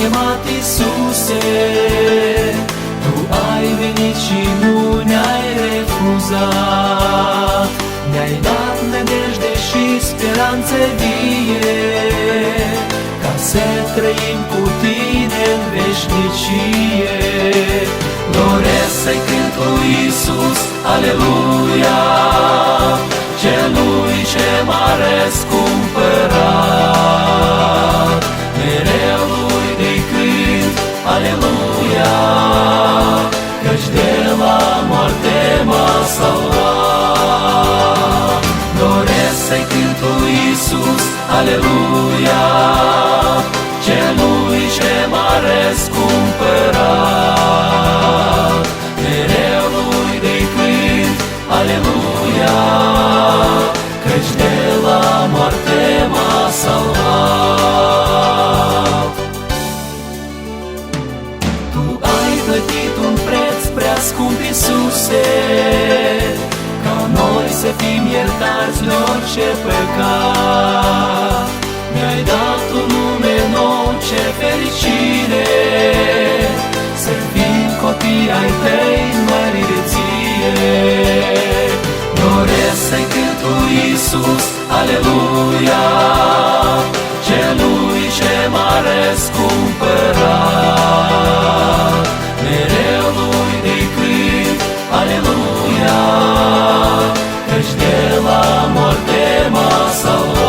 chemat, Iisuse, Tu ai venit și nu ne-ai refuzat. Ne-ai dat nădejde și speranțe vie, ca să trăim cu Tine în veșnicie. Doresc să-i cânt lui Iisus, aleluia, Celui ce m-a răscumpărat. Mereu lui de-i cânt, aleluia, căci de la moarte m-a salvat. Doresc să-i cânt lui Iisus, aleluia, Celui ce m-a răscumpărat. Mereu lui de-i cânt, aleluia, căci de la moarte m-a salvat. Tu ai plătit un preț prea scump, Iisuse, ca noi să fim iertați de orice păcat. Mi-ai dat un nume nou, ce fericire, să fim copii ai Tăi în mărire Ție. Doresc să-i cânt lui Iisus, aleluia, Celui ce m-a răscumpărat. Mereu lui de-i cânt, aleluia, căci de la moarte m-a salvat.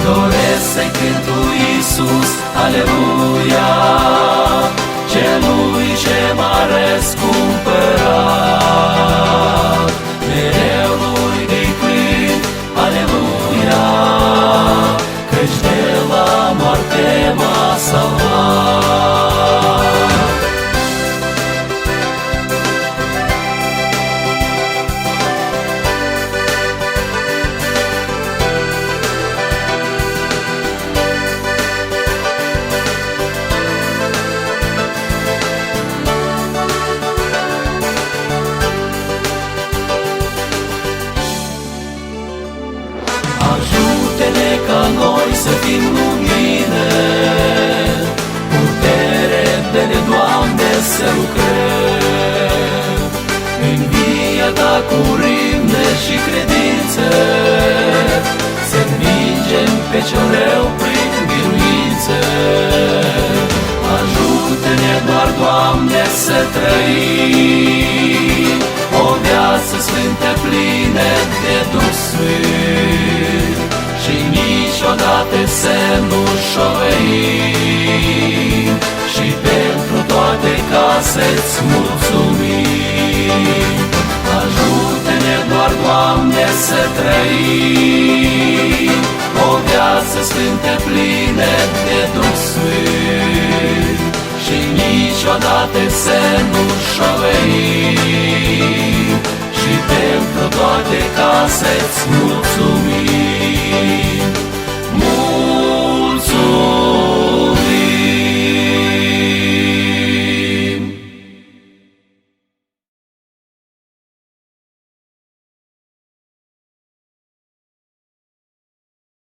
Doresc să-i cânt lui Iisus, aleluia, Celui ce m-a răscumpărat. Mereu lui de-i cânt, aleluia, căci de la moarte m-a salvat. Ajută-ne ca noi să fim lumină, putere dă-ne, Doamne, să lucrăm. În via Ta cu râvnă și credință, să învingem pe cel rău prin biruință. Ajută-ne doar, Doamne, să trăim o viață sfântă, plină de Duh Sfânt, și niciodată să nu șovăim, și pentru toate ca să-ți mulțumim. Ajută-ne doar, Doamne, să trăim o viață sfântă, plină de Duh Sfânt, și niciodată să nu șovăim, și pentru toate ca să-ți mulțumim.